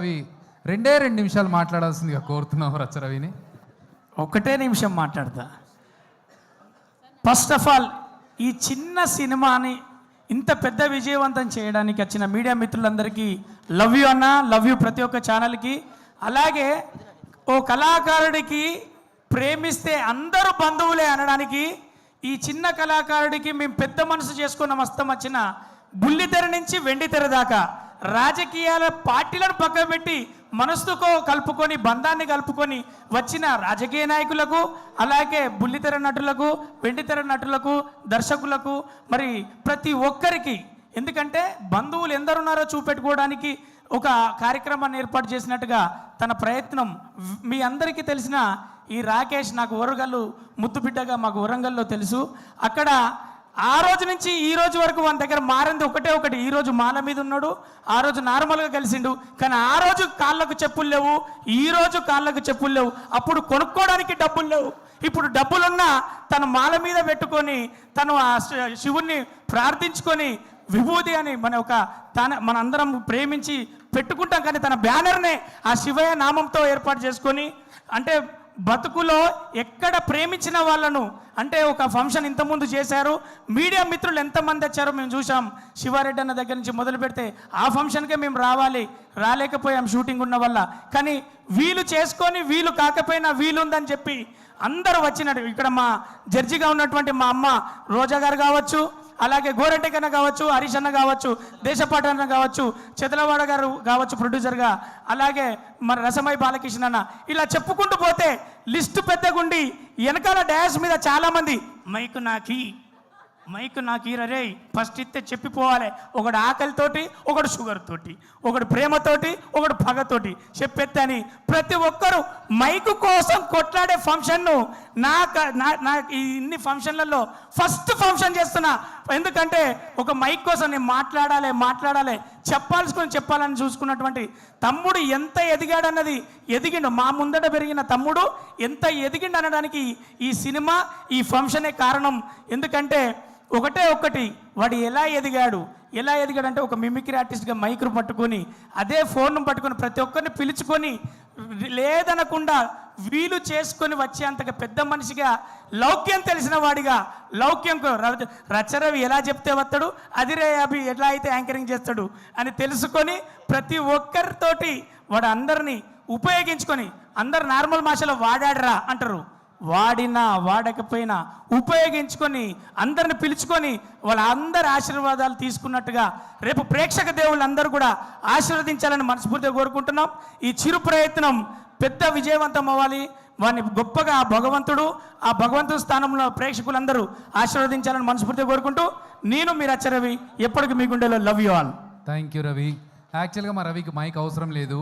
రవి రెండే 2 నిమిషాలు మాట్లాడాల్సిందిగా కోరుతున్నావు రవిని. ఒకటే నిమిషం మాట్లాడతా. ఫస్ట్ ఆఫ్ ఆల్ ఈ చిన్న సినిమాని ఇంత పెద్ద విజయవంతం చేయడానికి వచ్చిన మీడియా మిత్రులందరికీ లవ్ యూ అన్న, లవ్ యూ ప్రతి ఒక్క ఛానల్కి. అలాగే ఓ కళాకారుడికి ప్రేమిస్తే అందరూ బంధువులే అనడానికి ఈ చిన్న కళాకారుడికి మేము పెద్ద మనసు చేసుకున్న మస్తం వచ్చిన బుల్లితెర నుంచి వెండితెర దాకా రాజకీయాల పార్టీలను పక్కన పెట్టి మనసుతో కలుపుకొని బంధాన్ని కలుపుకొని వచ్చిన రాజకీయ నాయకులకు, అలాగే బుల్లితెర నటులకు, వెండితెర నటులకు, దర్శకులకు, మరి ప్రతి ఒక్కరికి, ఎందుకంటే బంధువులు ఎందరున్నారో చూపెట్టుకోవడానికి ఒక కార్యక్రమాన్ని ఏర్పాటు చేసినట్టుగా తన ప్రయత్నం. మీ అందరికీ తెలిసిన ఈ రాకేష్ నాకు వరంగల్ ముద్దు బిడ్డగా మాకు వరంగల్లో తెలుసు. అక్కడ ఆ రోజు నుంచి ఈ రోజు వరకు మన దగ్గర మారింది ఒకటి. ఈ రోజు మాల మీద ఉన్నాడు, ఆ రోజు నార్మల్గా కలిసిండు. కానీ ఆ రోజు కాళ్ళకు చెప్పులు లేవు, ఈ రోజు కాళ్ళకు చెప్పులు లేవు. అప్పుడు కొనుక్కోవడానికి డబ్బులు లేవు. ఇప్పుడు డబ్బులున్నా తను మాల మీద పెట్టుకొని తను ఆ శివుణ్ణి ప్రార్థించుకొని విభూతి అని మన అందరం ప్రేమించి పెట్టుకుంటాం. కానీ తన బ్యానర్నే ఆ శివయ్య నామంతో ఏర్పాటు చేసుకొని, అంటే బతుకులో ఎక్కడ ప్రేమించిన వాళ్ళను, అంటే ఒక ఫంక్షన్ ఇంతకుముందు చేశారు. మీడియా మిత్రులు ఎంతమంది వచ్చారో మేము చూసాం. శివారెడ్డి అన్న దగ్గర నుంచి మొదలు పెడితే ఆ ఫంక్షన్కే మేము రాలేకపోయాం షూటింగ్ ఉన్న వల్ల. కానీ వీలు చేసుకొని వీలు కాకపోయినా వీలుందని చెప్పి అందరూ వచ్చినట్టు. ఇక్కడ మా జడ్జిగా ఉన్నటువంటి మా అమ్మ రోజా గారు కావచ్చు, అలాగే గోరెంటెకన్న కావచ్చు, హరీష్ అన్న కావచ్చు, దేశపాటి అన్న కావచ్చు, చెతలవాడ గారు కావచ్చు ప్రొడ్యూసర్గా, అలాగే మన రసమై బాలకృష్ణ అన్న, ఇలా చెప్పుకుంటూ పోతే లిస్టు పెద్దగుండి వెనకాల డాష్ మీద చాలామంది మైకు నాకు రే ఫస్ట్ ఇస్తే చెప్పిపోవాలి. ఒకడు ఆకలితోటి, ఒకడు షుగర్ తోటి, ఒకడు ప్రేమతోటి, ఒకడు పగతోటి చెప్పెత్తే అని ప్రతి ఒక్కరు మైకు కోసం కొట్లాడే ఫంక్షన్ను నాకు ఇన్ని ఫంక్షన్లలో ఫస్ట్ ఫంక్షన్ చేస్తున్నా. ఎందుకంటే ఒక మైక్ కోసం నేను మాట్లాడాలి చెప్పాలని చూసుకున్నటువంటి తమ్ముడు ఎంత ఎదిగాడన్నది ఎదిగిండు. మా ముందట పెరిగిన తమ్ముడు ఎంత ఎదిగిండు అనడానికి ఈ సినిమా, ఈ ఫంక్షనే కారణం. ఎందుకంటే ఒకటి వాడు ఎలా ఎదిగాడు అంటే ఒక మిమిక్రీ ఆర్టిస్ట్గా మైక్ను పట్టుకొని, అదే ఫోన్ను పట్టుకొని ప్రతి ఒక్కరిని పిలుచుకొని లేదనకుండా వీలు చేసుకొని వచ్చేంతగా పెద్ద మనిషిగా, లౌక్యం తెలిసిన వాడిగా, లౌక్యంకు రచరవి ఎలా చెప్తే వస్తాడు, అదిరే అభి ఎలా అయితే యాంకరింగ్ చేస్తాడు అని తెలుసుకొని ప్రతి ఒక్కరితోటి వాడు అందరినీ ఉపయోగించుకొని, అందరు నార్మల్ భాషలో వాడాడరా అంటారు, వాడినా వాడకపోయినా ఉపయోగించుకొని అందరిని పిలుచుకొని వాళ్ళందరి ఆశీర్వాదాలు తీసుకున్నట్టుగా రేపు ప్రేక్షక దేవుళ్ళందరూ కూడా ఆశీర్వదించాలని మనస్ఫూర్తిగా కోరుకుంటున్నాం. ఈ చిరు ప్రయత్నం పెద్ద విజయవంతం అవ్వాలి. వాడిని గొప్పగా ఆ భగవంతుడి స్థానంలో ప్రేక్షకులందరూ ఆశీర్వదించాలని మనస్ఫూర్తిగా కోరుకుంటూ, నేను మీ రచరవి ఎప్పటికీ మీ గుండెలో love you all. Thank you Ravi. యాక్చువల్గా మా రవికి మైక్ అవసరం లేదు.